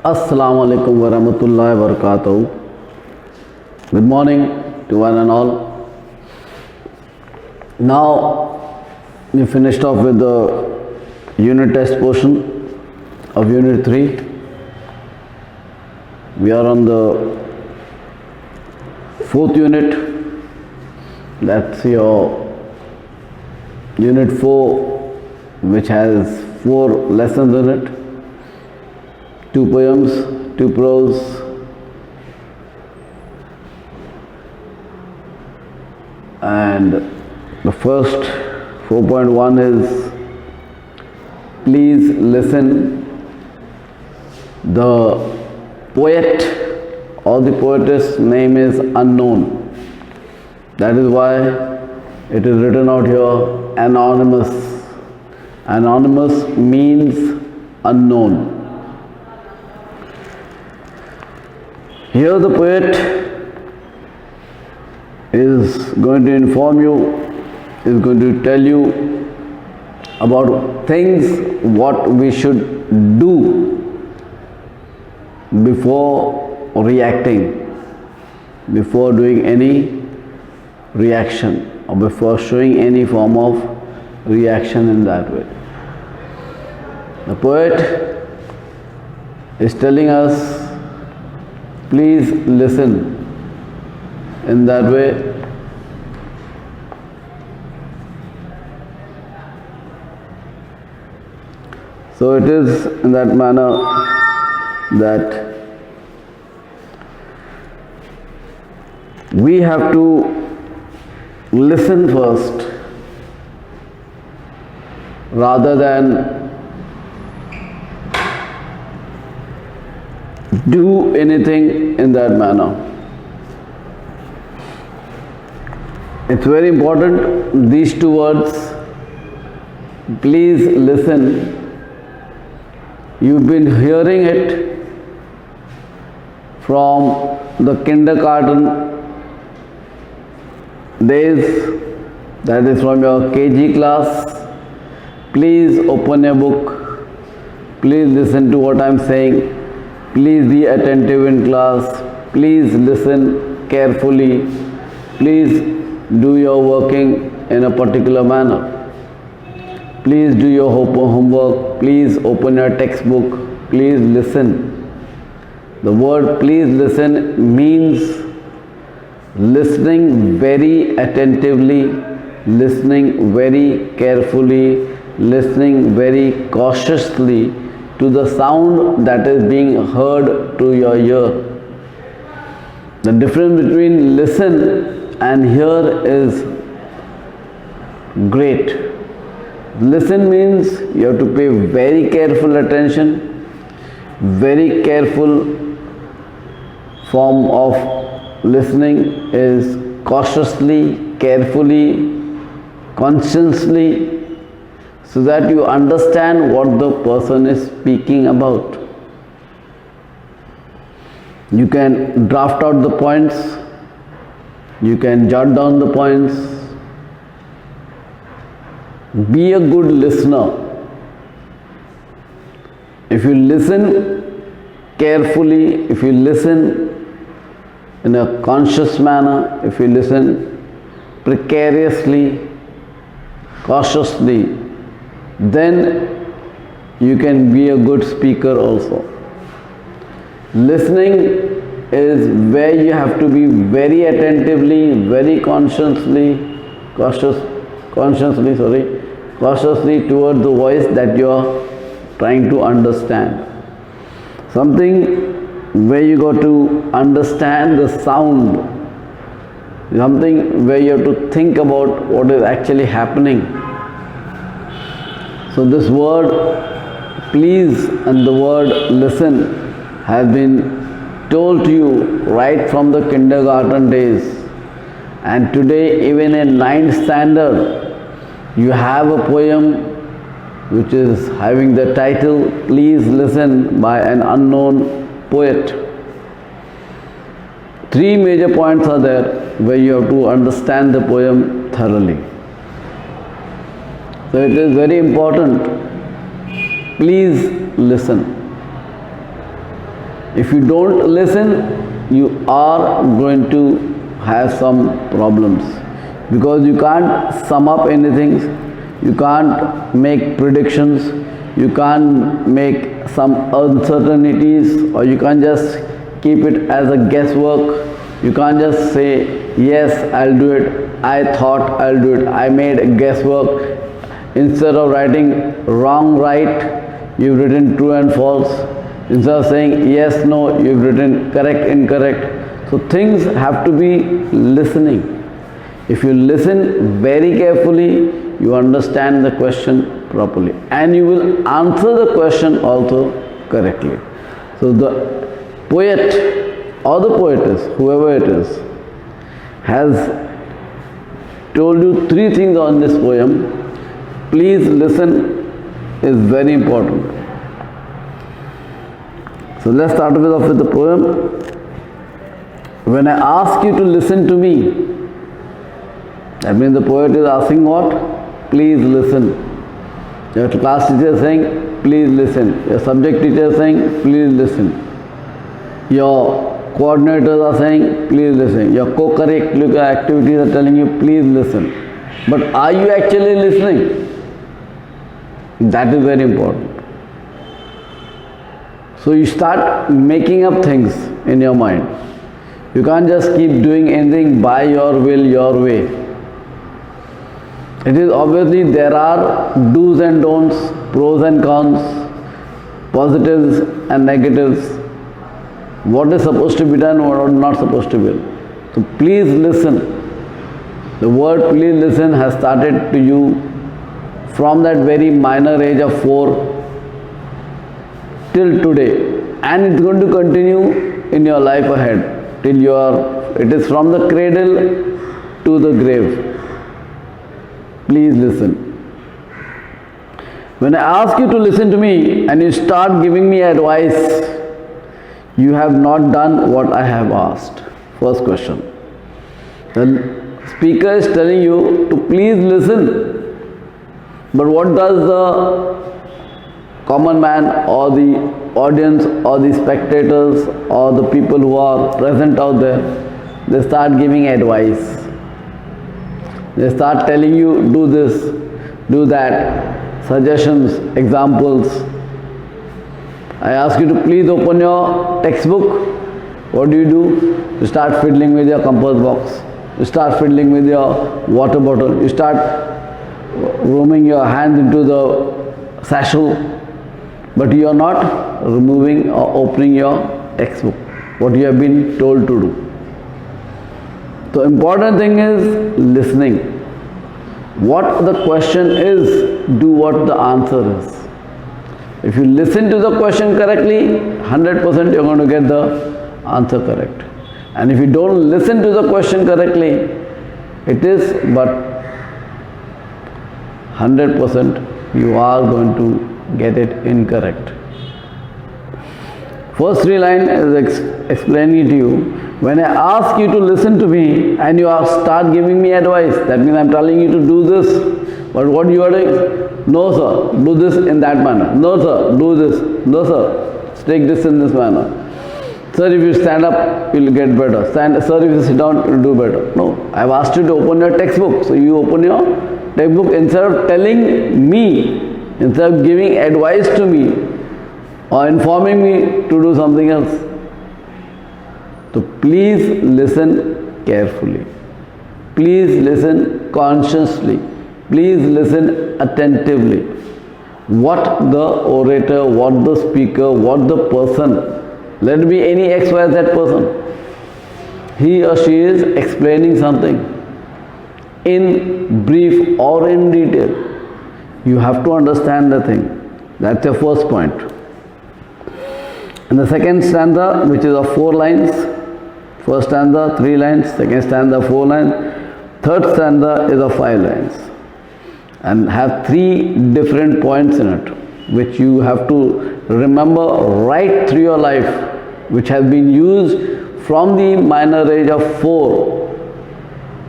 Assalamu alaikum wa rahmatullahi wa barakatuh. Good morning to one and all. Now we finished off with the unit test portion of unit 3. We are on the 4th unit. That's your unit 4, which has 4 lessons in it. 2 poems, 2 prose, and the first 4.1 is please listen. The poet or the poetess name is unknown. That is why it is written out here anonymous. Anonymous means unknown. Here the poet is going to inform you, is going to tell you about things what we should do before reacting, before doing any reaction or before showing any form of reaction in that way. The poet is telling us, please listen in that way. So it is in that manner that we have to listen first rather than do anything in that manner. It's very important, these 2 words, please listen. You've been hearing it from the kindergarten days, that is from your KG class. Please open your book, please listen to what I'm saying. Please be attentive in class. Please listen carefully. Please do your working in a particular manner. Please do your homework. Please open your textbook. Please listen. The word please listen means listening very attentively, listening very carefully, listening very cautiously to the sound that is being heard to your ear. The difference between listen and hear is great. Listen means you have to pay very careful attention, very careful form of listening is cautiously, carefully, consciously, so that you understand what the person is speaking about. You can draft out the points, you can jot down the points. Be a good listener. If you listen carefully, if you listen in a conscious manner, if you listen precariously, cautiously, then you can be a good speaker also. Listening is where you have to be very attentively, very cautiously towards the voice that you are trying to understand. Something where you got to understand the sound, something where you have to think about what is actually happening. So this word please and the word listen has been told to you right from the kindergarten days. And today, even in 9th standard, you have a poem which is having the title Please Listen by an unknown poet. 3 major points are there where you have to understand the poem thoroughly. So it is very important. Please listen. If you don't listen, you are going to have some problems, because you can't sum up anything, you can't make predictions, you can't make some uncertainties, or you can't just keep it as a guesswork. You can't just say, yes, I'll do it, I thought I'll do it, I made guesswork. Instead of writing wrong, right, you've written true and false. Instead of saying yes, no, you've written correct, incorrect. So things have to be listening. If you listen very carefully, you understand the question properly, and you will answer the question also correctly. So the poet or the poetess, whoever it is, has told you 3 things on this poem. Please listen is very important. So let's start off with the poem. When I ask you to listen to me, that means the poet is asking what? Please listen. Your class teacher is saying, please listen. Your subject teacher is saying, please listen. Your coordinators are saying, please listen. Your co-curricular activities are telling you, please listen. But are you actually listening? That is very important. So you start making up things in your mind. You can't just keep doing anything by your will, your way. It is obviously there are do's and don'ts, pros and cons, positives and negatives. What is supposed to be done, what is not supposed to be done. So please listen. The word please listen has started to you from that very minor age of 4 till today, and it's going to continue in your life ahead till you are, it is from the cradle to the grave. Please listen. When I ask you to listen to me and you start giving me advice, you have not done what I have asked. First question. The speaker is telling you to please listen. But what does the common man or the audience or the spectators or the people who are present out there? They start giving advice. They start telling you, do this, do that, suggestions, examples. I ask you to please open your textbook. What do? You start fiddling with your compass box. You start fiddling with your water bottle. You start roaming your hands into the satchel. But you are not removing or opening your textbook, what you have been told to do. The important thing is listening. What the question is, do what the answer is. If you listen to the question correctly, 100% you're going to get the answer correct. And if you don't listen to the question correctly, it is but 100% you are going to get it incorrect. First 3 lines is explaining to you. When I ask you to listen to me and you start giving me advice, that means I'm telling you to do this. But what you are doing? No sir, do this in that manner. No sir, do this. No sir, take this in this manner. Sir, if you stand up, you'll get better. Sir, if you sit down, you'll do better. No, I've asked you to open your textbook. So you open your textbook instead of telling me, instead of giving advice to me or informing me to do something else. So please listen carefully. Please listen consciously. Please listen attentively. What the orator, what the speaker, what the person, let it be any XYZ person, he or she is explaining something in brief or in detail. You have to understand the thing. That's your first point. And the second stanza, which is of 4 lines, first stanza 3 lines, second stanza 4 lines, third stanza is of 5 lines, and have 3 different points in it, which you have to remember right through your life, which has been used from the minor age of 4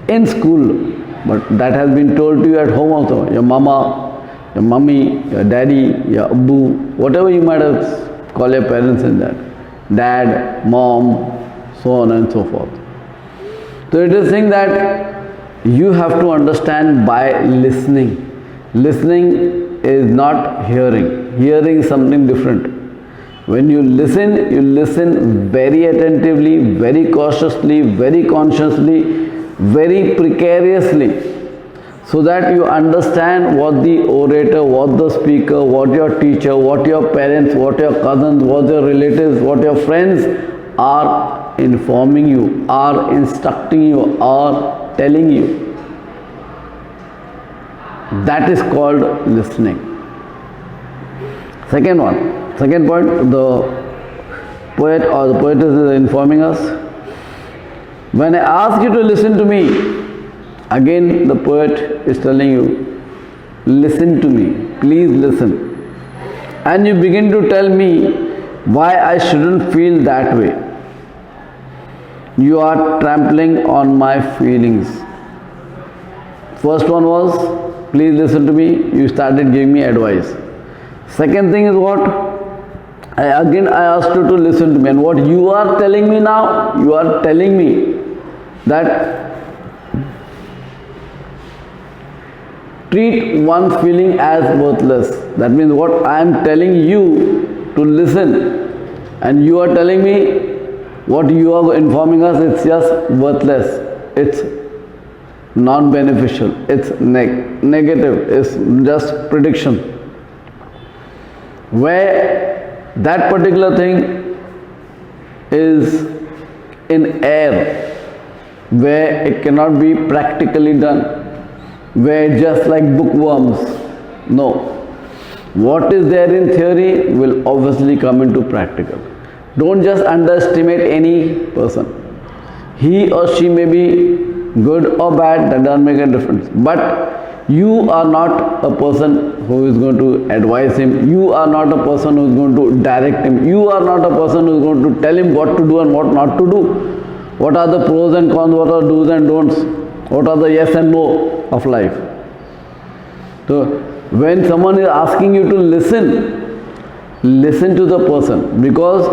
in school, but that has been told to you at home also. Your mama, your mummy, your daddy, your abbu, whatever you might have call your parents in that. dad, mom, so on and so forth. So it is saying that you have to understand by listening. Listening is not hearing. Hearing is something different. When you listen very attentively, very cautiously, very consciously, very precariously, so that you understand what the orator, what the speaker, what your teacher, what your parents, what your cousins, what your relatives, what your friends are informing you, are instructing you, are telling you. That is called listening. Second point, the poet or the poetess is informing us. When I ask you to listen to me, again the poet is telling you, listen to me, please listen. And you begin to tell me why I shouldn't feel that way. You are trampling on my feelings. First one was, please listen to me, you started giving me advice. Second thing is what? I asked you to listen to me, and what you are telling me now, you are telling me that treat one's feeling as worthless. That means what I am telling you to listen, and you are telling me what you are informing us, it's just worthless, it's non-beneficial, it's negative, it's just prediction. Where that particular thing is in air, where it cannot be practically done, where just like bookworms. No. What is there in theory will obviously come into practical. Don't just underestimate any person. He or she may be good or bad, that doesn't make a difference. But you are not a person who is going to advise him. You are not a person who is going to direct him. You are not a person who is going to tell him what to do and what not to do. What are the pros and cons, what are do's and don'ts, what are the yes and no of life. So when someone is asking you to listen, listen to the person, because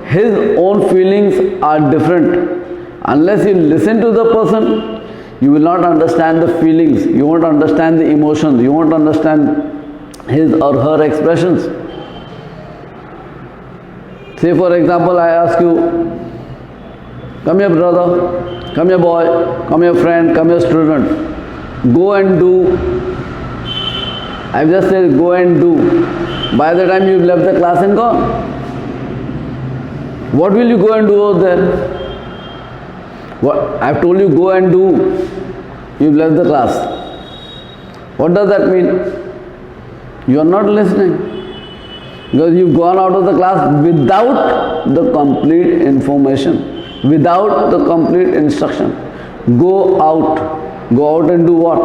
his own feelings are different. Unless you listen to the person, you will not understand the feelings, you won't understand the emotions, you won't understand his or her expressions. Say for example, I ask you, come here brother, come here boy, come here friend, come here student, go and do. I've just said go and do. By the time you've left the class and gone, what will you go and do over there? What I've told you go and do, you've left the class. What does that mean? You are not listening, because you've gone out of the class without the complete information, without the complete instruction. Go out and do what?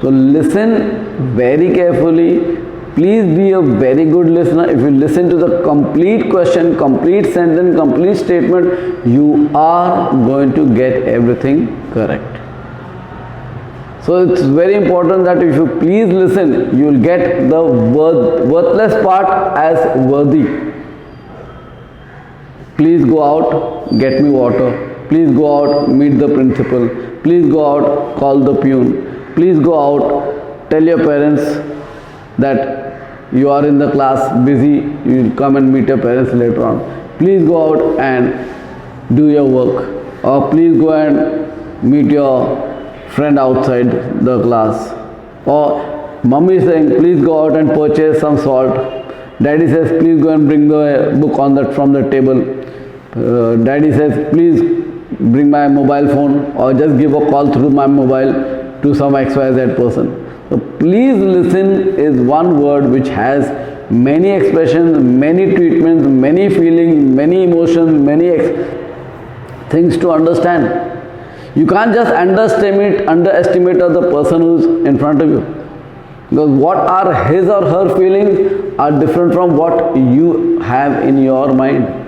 So listen very carefully. Please be a very good listener. If you listen to the complete question, complete sentence, complete statement, you are going to get everything correct. So it's very important that if you please listen, you will get the worthless part as worthy. Please go out, get me water. Please go out, meet the principal. Please go out, call the peon. Please go out, tell your parents that you are in the class busy, you will come and meet your parents later on. Please go out and do your work, or please go and meet your friend outside the class. Or mommy is saying, please go out and purchase some salt. Daddy says, please go and bring the book from the table. Daddy says, please bring my mobile phone, or just give a call through my mobile to some XYZ person. So please listen is one word which has many expressions, many treatments, many feelings, many emotions, many things to understand. You can't just underestimate the person who's in front of you, because what are his or her feelings are different from what you have in your mind.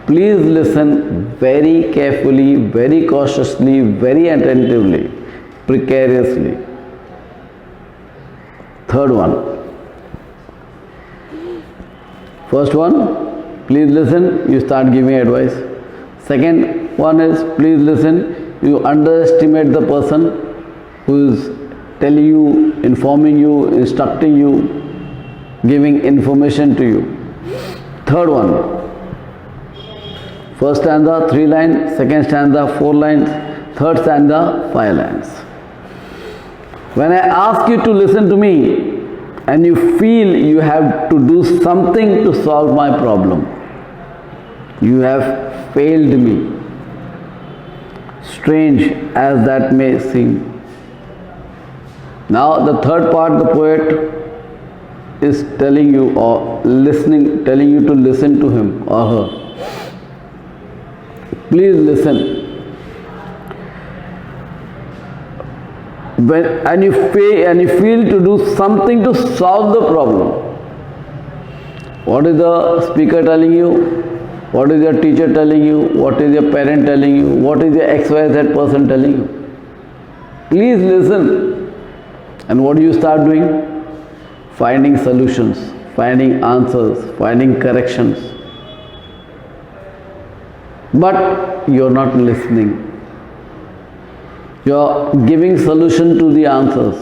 Please listen very carefully, very cautiously, very attentively, precariously. Third one. First one, Please listen, you start giving advice. Second one is, please listen, you underestimate the person who is telling you, informing you, instructing you, giving information to you. Third one, first stanza 3 lines, second stanza 4 lines, third stanza 5 lines. When I ask you to listen to me and you feel you have to do something to solve my problem, you have failed me. Strange as that may seem. Now the third part, the poet is telling you or listening, telling you to listen to him or her. Please listen. And you feel to do something to solve the problem. What is the speaker telling you? What is your teacher telling you? What is your parent telling you? What is your XYZ person telling you? Please listen. And what do you start doing? Finding solutions, finding answers, finding corrections. But you're not listening. You're giving solution to the answers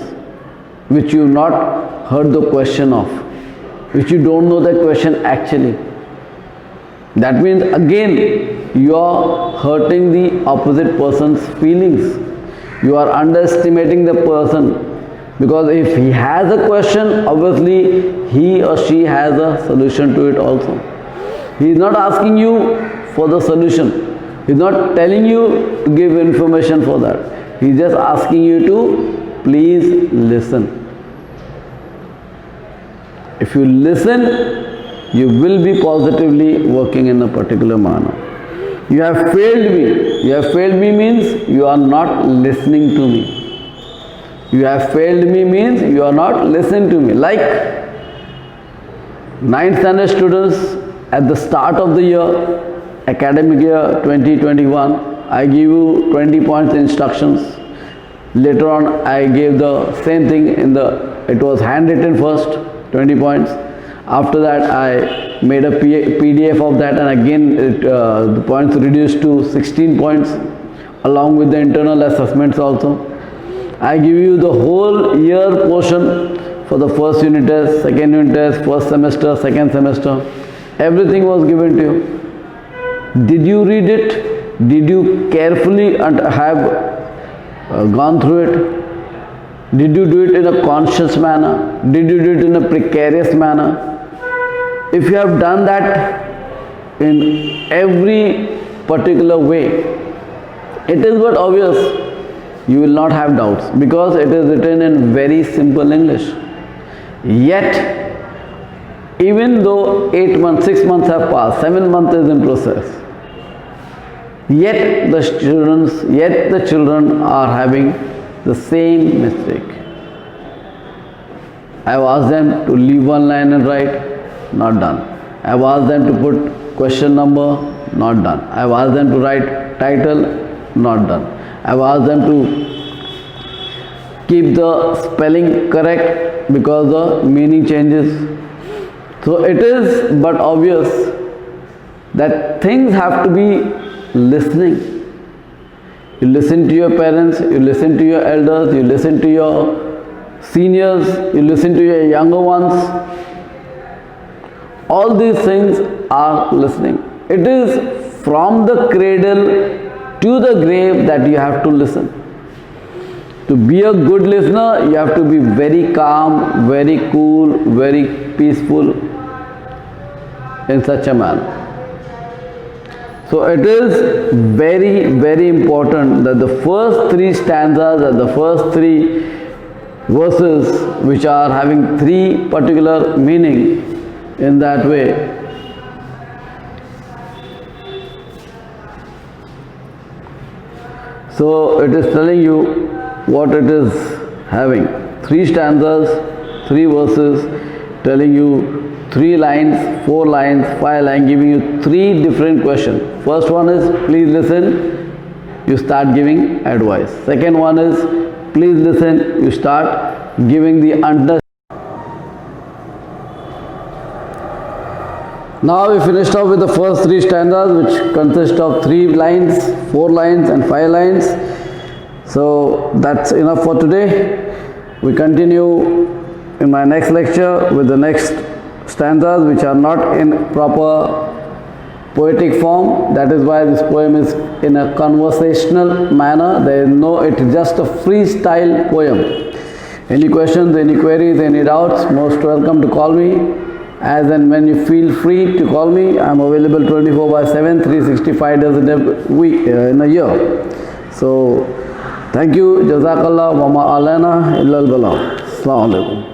which you've not heard the question of, which you don't know the question actually. That means again you're hurting the opposite person's feelings. You are underestimating the person. Because if he has a question, obviously he or she has a solution to it also. He is not asking you for the solution. He is not telling you to give information for that. He is just asking you to please listen. If you listen, you will be positively working in a particular manner. You have failed me. You have failed me means you are not listening to me. You have failed me means you are not listening to me. Like 9th standard students at the start of the year, academic year 2021, I give you 20 points instructions. Later on I gave the same thing it was handwritten first, 20 points. After that I made a PDF of that, and again the points reduced to 16 points along with the internal assessments also. I give you the whole year portion for the first unit test, second unit test, first semester, second semester. Everything was given to you. Did you read it? Did you carefully have gone through it? Did you do it in a conscious manner? Did you do it in a precarious manner? If you have done that in every particular way, it is but obvious you will not have doubts, because it is written in very simple English. Yet, even though 8 months, 6 months have passed, 7 months is in process, yet the children are having the same mistake. I have asked them to leave one line and write, not done. I have asked them to put question number, not done. I have asked them to write title, not done. I have asked them to keep the spelling correct because the meaning changes. So it is but obvious that things have to be listening. You listen to your parents, you listen to your elders, you listen to your seniors, you listen to your younger ones. All these things are listening. It is from the cradle to the grave that you have to listen. To be a good listener, you have to be very calm, very cool, very peaceful in such a manner. So it is very, very important that the first 3 stanzas and the first 3 verses, which are having 3 particular meaning in that way, so it is telling you what it is having. 3 stanzas, 3 verses, telling you 3 lines, 4 lines, 5 lines, giving you 3 different questions. First one is, please listen, you start giving advice. Second one is, please listen, you start giving the understanding. Now we finished off with the first 3 stanzas, which consist of 3 lines, 4 lines and 5 lines. So that's enough for today. We continue in my next lecture with the next stanzas, which are not in proper poetic form. That is why this poem is in a conversational manner. There is no, it is just a freestyle poem. Any questions, any queries, any doubts, most welcome to call me. As and when you feel free to call me, I am available 24/7, 365 days in a year. So, thank you. Jazakallah wa ma alana illal bala. Assalamu alaikum.